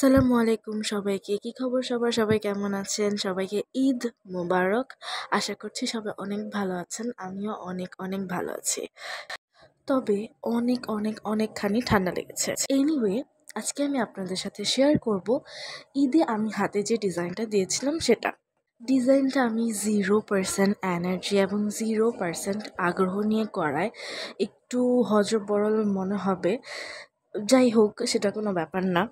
আসসালামু আলাইকুম সবাইকে। কি খবর সবার? সবাই কেমন আছেন? সবাইকে ঈদ মোবারক। আশা করছি সবাই অনেক ভালো আছেন। আমিও অনেক, অনেক ভালো আছি। তবে অনেকখানি ঠান্ডা লেগেছে। এনিওয়ে, আজকে আমি আপনাদের সাথে শেয়ার করব ঈদে আমি হাতে যে ডিজাইনটা দিয়েছিলাম সেটা। ডিজাইনটা আমি 0% এনার্জি এবং 0% আগ্রহ নিয়ে করায় একটু হযবরল মনে হবে। যাই হোক, সেটা কোনো ব্যাপার না।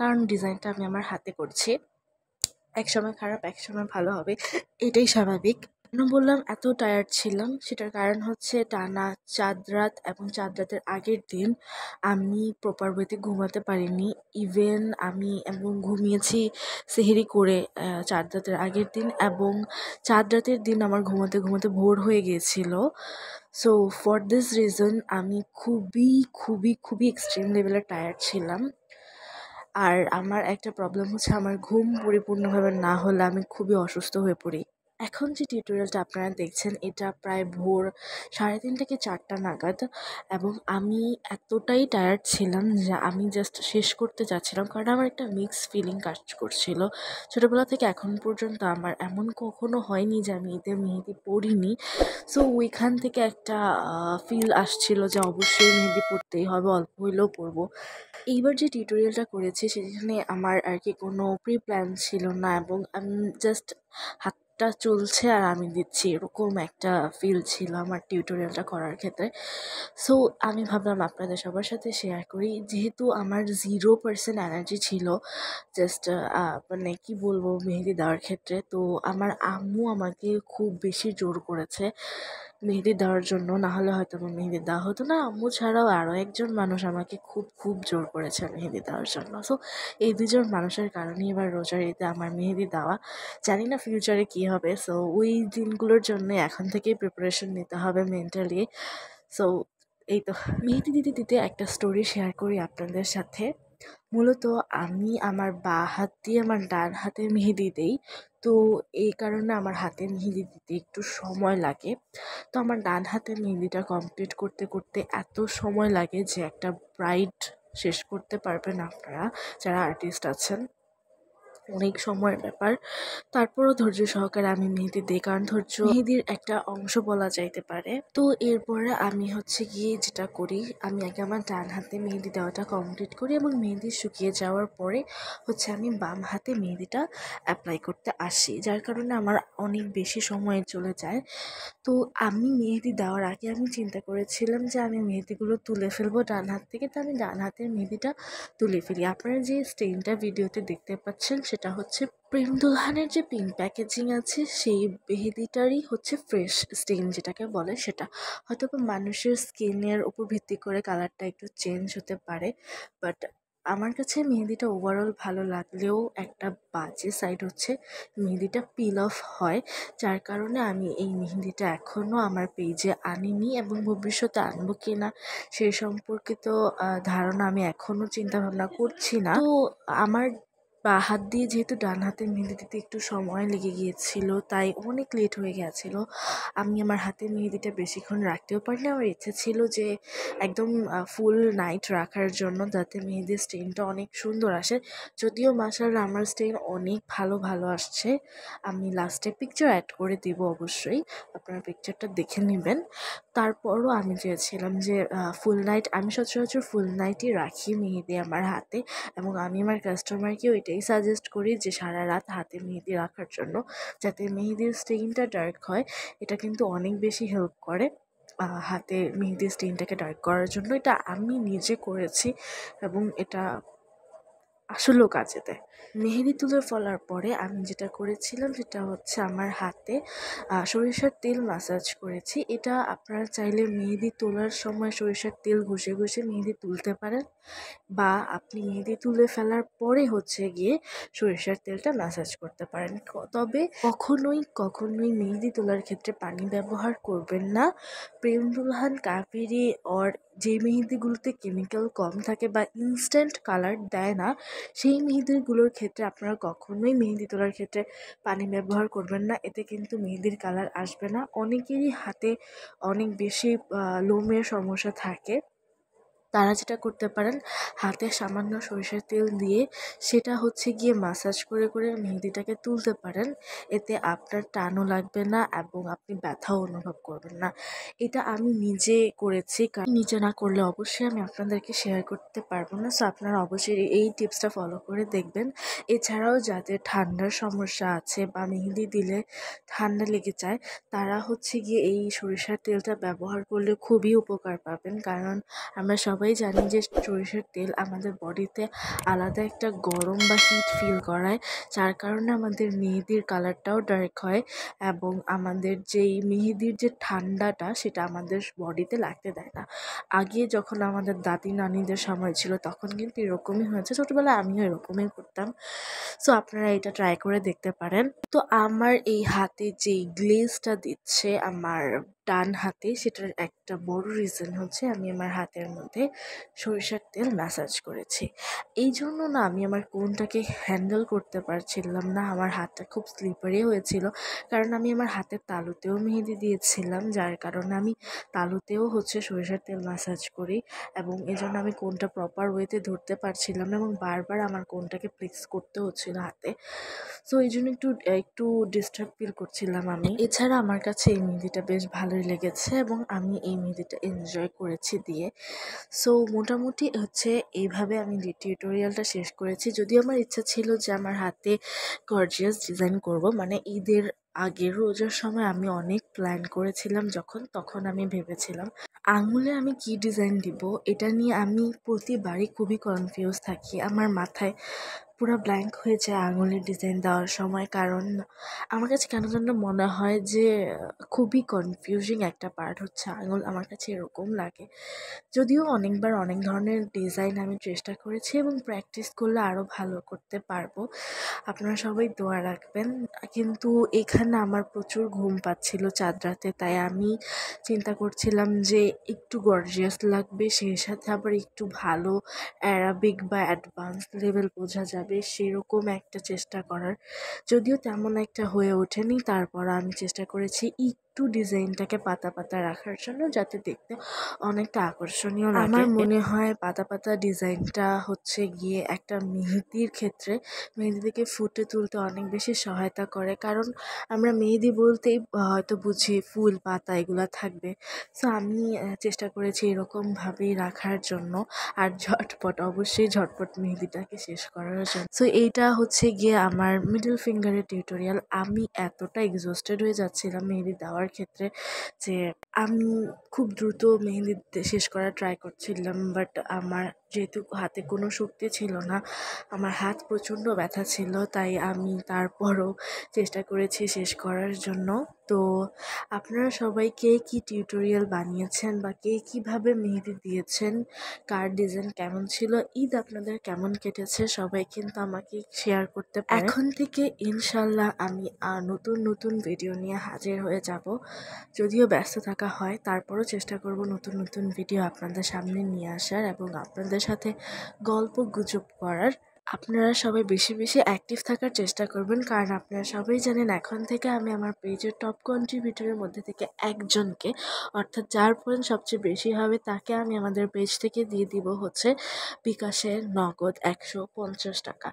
কারণ ডিজাইনটা আমি আমার হাতে করছি। একসময় খারাপ, একসময় ভালো হবে, এটাই স্বাভাবিক। কেন বললাম এত টায়ার্ড ছিলাম, সেটার কারণ হচ্ছে টানা 4 রাত এবং 4 রাতের আগের দিন আমি প্রপার ওয়েতে ঘুমাতে পারিনি। ইভেন আমি ঘুমিয়েছি সেহরি করে 4 রাতের আগের দিন, এবং 4 রাতের দিন আমার ঘুমাতে ভোর হয়ে গিয়েছিল। সো ফর দিস রিজন আমি খুবই এক্সট্রিম লেভেলের টায়ার্ড ছিলাম। আর আমার একটা প্রবলেম হচ্ছে, আমার ঘুম পরিপূর্ণভাবে না হলে আমি খুবই অসুস্থ হয়ে পড়ি। এখন যে টিউটোরিয়ালটা আপনারা দেখছেন এটা প্রায় ভোর 3:30 থেকে 4টা নাগাদ, এবং আমি এতটাই টায়ার্ড ছিলাম যে আমি জাস্ট শেষ করতে চাচ্ছিলাম, কারণ আমার একটা মিক্সড ফিলিং কাজ করছিল। ছোটোবেলা থেকে এখন পর্যন্ত আমার এমন কখনো হয়নি যে আমি ঈদে মেহেদি পড়িনি। সো ওইখান থেকে একটা ফিল আসছিল যে অবশ্যই মেহেদি পড়তেই হবে, অল্প হইলেও পরবো। এইবার যে টিউটোরিয়ালটা করেছি সেখানে আমার আর কি কোনো প্রি প্ল্যান ছিল না, এবং আমি জাস্ট হাতটা চলছে আর আমি দিচ্ছি, এরকম একটা ফিল ছিল আমার টিউটোরিয়ালটা করার ক্ষেত্রে। সো আমি ভাবলাম আপনাদের সবার সাথে শেয়ার করি, যেহেতু আমার 0% এনার্জি ছিল জাস্ট মানে কি বলবো মেহেদি দেওয়ার ক্ষেত্রে। তো আমার আম্মু আমাকে খুব বেশি জোর করেছে মেহেদি দেওয়ার জন্য, না হলে হয়তো আমার মেহেদি দেওয়া হতো না। আম্মু ছাড়াও আরও একজন মানুষ আমাকে খুব জোর করেছে মেহেদি দেওয়ার জন্য। সো এই দুজন মানুষের কারণেই এবার রোজার ঈদে আমার মেহেদি দেওয়া। জানি না ফিউচারে কী হবে। সো ওই দিনগুলোর জন্য এখন থেকেই প্রিপারেশন নিতে হবে মেন্টালি। সো এই তো, মেহেদি দিতে একটা স্টোরি শেয়ার করি আপনাদের সাথে। মূলত আমি আমার বাঁ হাত দিয়ে আমার ডান হাতে মেহেদি দেই। তো এই কারণে আমার হাতে মেহেদি দিতে একটু সময় লাগে। তো আমার ডান হাতের মেহেদিটা কমপ্লিট করতে এত সময় লাগে যে একটা ব্রাইড শেষ করতে পারবেন আপনারা যারা আর্টিস্ট আছেন। অনেক সময়ের ব্যাপার। তারপরও ধৈর্য সহকারে আমি মেহেদি দিই, কারণ ধৈর্য মেহেদির একটা অংশ বলা যাইতে পারে। তো এরপরে আমি হচ্ছে গিয়ে যেটা করি, আমি আগে আমার ডান হাতে মেহেদি দেওয়াটা কমপ্লিট করি, এবং মেহেদি শুকিয়ে যাওয়ার পরে হচ্ছে আমি বাম হাতে মেহেদিটা অ্যাপ্লাই করতে আসি, যার কারণে আমার অনেক বেশি সময় চলে যায়। তো আমি মেহেদি দেওয়ার আগে আমি চিন্তা করেছিলাম যে আমি মেহেদিগুলো তুলে ফেলবো ডান হাত থেকে। তো আমি ডান হাতের মেহেদিটা তুলে ফেলি। আপনারা যে স্টেইনটা ভিডিওতে দেখতে পাচ্ছেন সেটা হচ্ছে প্রেম দুলহানের যে পিঙ্ক প্যাকেজিং আছে সেই মেহেদিটারই হচ্ছে ফ্রেশ স্টেইন যেটাকে বলে সেটা। হয়তো মানুষের স্কিনের উপর ভিত্তি করে কালারটা একটু চেঞ্জ হতে পারে, বাট আমার কাছে মেহেদিটা ওভারঅল ভালো লাগলেও একটা বাজে সাইড হচ্ছে মেহেদিটা পিল অফ হয়, যার কারণে আমি এই মেহেদিটা এখনও আমার পেজে আনিনি, এবং ভবিষ্যতে আনবো কি না সে সম্পর্কিত ধারণা আমি এখনও চিন্তাভাবনা করছি না। তো আমার বাঁ হাত দিয়ে যেহেতু ডান হাতে মেহেদি দিতে একটু সময় লেগে গিয়েছিল, তাই অনেক লেট হয়ে গেছিলো। আমি আমার হাতে মেহেদিটা বেশিক্ষণ রাখতেও পারিনি। আমার ইচ্ছে ছিল যে একদম ফুল নাইট রাখার জন্য, যাতে মেহেদির স্টেইনটা অনেক সুন্দর আসে। যদিও মাশাআল্লাহ আমার স্টেইন অনেক ভালো আসছে। আমি লাস্টে পিকচার অ্যাড করে দিব, অবশ্যই আপনারা পিকচারটা দেখে নেবেন। তারপরও আমি চেয়েছিলাম যে ফুল নাইট, আমি সচরাচর ফুল নাইটই রাখি মেহেদি আমার হাতে, এবং আমি আমার কাস্টমারকেও এটাই সাজেস্ট করি যে সারা রাত হাতে মেহেদি রাখার জন্য, যাতে মেহেদির স্টেইনটা ডার্ক হয়। এটা কিন্তু অনেক বেশি হেল্প করে হাতে মেহেদির স্টেইনটাকে ডার্ক করার জন্য। এটা আমি নিজে করেছি এবং এটা আসলেও কাজে দেয়। মেহেদি তুলে ফেলার পরে আমি যেটা করেছিলাম সেটা হচ্ছে আমার হাতে সরিষার তেল ম্যাসাজ করেছি। এটা আপনারা চাইলে মেহেদি তোলার সময় সরিষার তেল ঘষে মেহেদি তুলতে পারেন, বা আপনি মেহেদি তুলে ফেলার পরে হচ্ছে গিয়ে সরিষার তেলটা ম্যাসাজ করতে পারেন। তবে কখনোই মেহেদি তোলার ক্ষেত্রে পানি ব্যবহার করবেন না। প্রেম দুলহান, কাবেরী অর যে মেহেদিগুলোতে কেমিক্যাল কম থাকে বা ইনস্ট্যান্ট কালার দেয় না, সেই মেহেদিগুলোর ক্ষেত্রে আপনারা কখনোই মেহেদি তোলার ক্ষেত্রে পানি ব্যবহার করবেন না। এতে কিন্তু মেহেদির কালার আসবে না। অনেকেরই হাতে অনেক বেশি লোমের সমস্যা থাকে, তারা যেটা করতে পারেন, হাতে সামান্য সরিষার তেল দিয়ে সেটা হচ্ছে গিয়ে মাসাজ করে করে মেহেদিটাকে তুলতে পারেন। এতে আপনার টানও লাগবে না এবং আপনি ব্যথাও অনুভব করবেন না। এটা আমি নিজে করেছি, কারণ নিজে না করলে অবশ্যই আমি আপনাদেরকে শেয়ার করতে পারবো না। সো আপনারা অবশ্যই এই টিপসটা ফলো করে দেখবেন। এছাড়াও যাদের ঠান্ডার সমস্যা আছে বা মেহেদি দিলে ঠান্ডা লেগে যায়, তারা হচ্ছে গিয়ে এই সরিষার তেলটা ব্যবহার করলে খুবই উপকার পাবেন। কারণ আমরা সবাই জানি যে সরিষার তেল আমাদের বডিতে আলাদা একটা গরম বা হিট ফিল করায়, যার কারণে আমাদের মেহেদির কালারটাও ডার্ক হয় এবং আমাদের যেই মেহেদির যে ঠান্ডাটা সেটা আমাদের বডিতে লাগতে দেয় না। আগে যখন আমাদের দাদি নানিদের সময় ছিল তখন কিন্তু এরকমই হয়েছে, ছোটোবেলায় আমিও এরকমই করতাম। সো আপনারা এটা ট্রাই করে দেখতে পারেন। তো আমার এই হাতে যেই গ্লেজটা দিচ্ছে আমার ডান হাতে, সেটার একটা বড় রিজন হচ্ছে আমি আমার হাতের মধ্যে সরিষার তেল ম্যাসাজ করেছি। এই জন্য না আমি আমার কোনটাকে হ্যান্ডেল করতে পারছিলাম না, আমার হাতটা খুব স্লিপারি হয়েছিল। কারণ আমি আমার হাতের তালুতেও মেহেদি দিয়েছিলাম, যার কারণে আমি তালুতেও হচ্ছে সরিষার তেল ম্যাসাজ করি এবং এজন্য আমি কোনটা প্রপার ওয়েতে ধরতে পারছিলাম না এবং বারবার আমার কোনটাকে ফ্লেক্স করতে হচ্ছিল হাতে। সো এই জন্য একটু একটু ডিস্টার্ব ফিল করছিলাম আমি। এছাড়া আমার কাছে এই মেহেদিটা বেশ ভালোই লেগেছে এবং আমি এই মেহেদিটা এনজয় করেছি দিয়ে। সো মোটামুটি হচ্ছে এইভাবে আমি টিউটোরিয়ালটা শেষ করেছি। যদিও আমার ইচ্ছা ছিল যে আমার হাতে গর্জিয়াস ডিজাইন করব, মানে ঈদের আগের রোজার সময় আমি অনেক প্ল্যান করেছিলাম, তখন আমি ভেবেছিলাম আঙুলে আমি কি ডিজাইন দিব। এটা নিয়ে আমি প্রতিবারই খুবই কনফিউজ থাকি, আমার মাথায় পুরো ব্ল্যাঙ্ক হয়ে যায় আঙুলের ডিজাইন দেওয়ার সময়। কারণ আমার কাছে কেন যেন মনে হয় যে খুবই কনফিউজিং একটা পার্ট হচ্ছে আঙুল, আমার কাছে এরকম লাগে। যদিও অনেকবার অনেক ধরনের ডিজাইন আমি চেষ্টা করেছি এবং প্র্যাকটিস করলে আরও ভালো করতে পারবো। আপনারা সবাই দোয়া রাখবেন। কিন্তু এখানে আমার প্রচুর ঘুম পাচ্ছিল চাঁদ রাতে, তাই আমি চিন্তা করছিলাম যে একটু গর্জিয়াস লাগবে, সেই সাথে আবার একটু ভালো অ্যারাবিক বা অ্যাডভান্স লেভেল বোঝা যাবে সেরকম একটা চেষ্টা করার। যদিও তেমন একটা হয়ে ওঠেনি, তারপর আমি চেষ্টা করেছি একটু ডিজাইনটাকে পাতা পাতা রাখার জন্য, যাতে দেখতে অনেকটা আকর্ষণীয় লাগে। আমার মনে হয় পাতা পাতা ডিজাইনটা হচ্ছে গিয়ে একটা মেহেদির ক্ষেত্রে মেহেদিকে ফুটে তুলতে অনেক বেশি সহায়তা করে। কারণ আমরা মেহেদি বলতেই হয়তো বুঝি ফুল পাতা এগুলো থাকবে। সো আমি চেষ্টা করেছি এরকমভাবেই রাখার জন্য, আর অবশ্যই ঝটপট মেহেদিটাকে শেষ করার জন্য। সো এইটা হচ্ছে গিয়ে আমার মিডল ফিঙ্গারের টিউটোরিয়াল। আমি এতটা এক্সস্টেড হয়ে যাচ্ছিলাম মেহেদি দেওয়ার ক্ষেত্রে যে আমি খুব দ্রুত মেহেদি শেষ করার ট্রাই করছিলাম, বাট আমার যেহেতু হাতে কোনো শক্তি ছিল না, আমার হাত প্রচণ্ড ব্যথা ছিল, তাই আমি তারপরও চেষ্টা করেছি শেষ করার জন্য। তো আপনারা সবাই কে কী টিউটোরিয়াল বানিয়েছেন বা কে কীভাবে মেহেদি দিয়েছেন, কার ডিজাইন কেমন ছিল, ঈদ আপনাদের কেমন কেটেছে, সবাই কিন্তু আমাকে শেয়ার করতে পারেন। এখন থেকে ইনশাল্লাহ আমি নতুন নতুন ভিডিও নিয়ে হাজির হয়ে যাব। যদিও ব্যস্ত থাকা হয়, তারপরও চেষ্টা করব নতুন নতুন ভিডিও আপনাদের সামনে নিয়ে আসার এবং আপনাদের সাথে গল্প গুজব করার। আপনারা সবাই বেশি বেশি অ্যাক্টিভ থাকার চেষ্টা করবেন, কারণ আপনারা সবাই জানেন এখন থেকে আমি আমার পেজের টপ কন্ট্রিবিউটরের মধ্যে থেকে একজনকে, অর্থাৎ যার পয়েন্ট সবচেয়ে বেশি হবে তাকে আমি আমাদের পেজ থেকে দিয়ে দিব হচ্ছে বিকাশের নগদ 150 টাকা।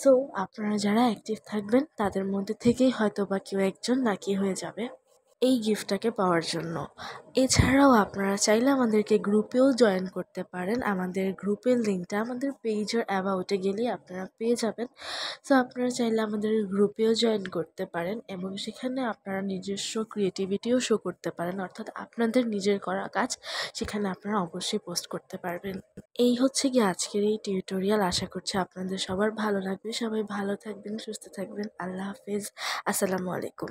সো আপনারা যারা অ্যাক্টিভ থাকবেন তাদের মধ্যে থেকেই হয়তো বা কেউ একজন লাকি হয়ে যাবে এই গিফটটাকে পাওয়ার জন্য। এছাড়াও আপনারা চাইলে আমাদেরকে গ্রুপেও জয়েন করতে পারেন। আমাদের গ্রুপের লিঙ্কটা আমাদের পেজের অ্যাবাউটে গেলেই আপনারা পেয়ে যাবেন। সো আপনারা চাইলে আমাদের গ্রুপেও জয়েন করতে পারেন এবং সেখানে আপনারা নিজস্ব ক্রিয়েটিভিটিও শো করতে পারেন, অর্থাৎ আপনাদের নিজের করা কাজ সেখানে আপনারা অবশ্যই পোস্ট করতে পারবেন। এই হচ্ছে কি আজকের এই টিউটোরিয়াল। আশা করছি আপনাদের সবার ভালো লাগবে। সবাই ভালো থাকবেন, সুস্থ থাকবেন। আল্লাহ হাফেজ, আসসালামু আলাইকুম।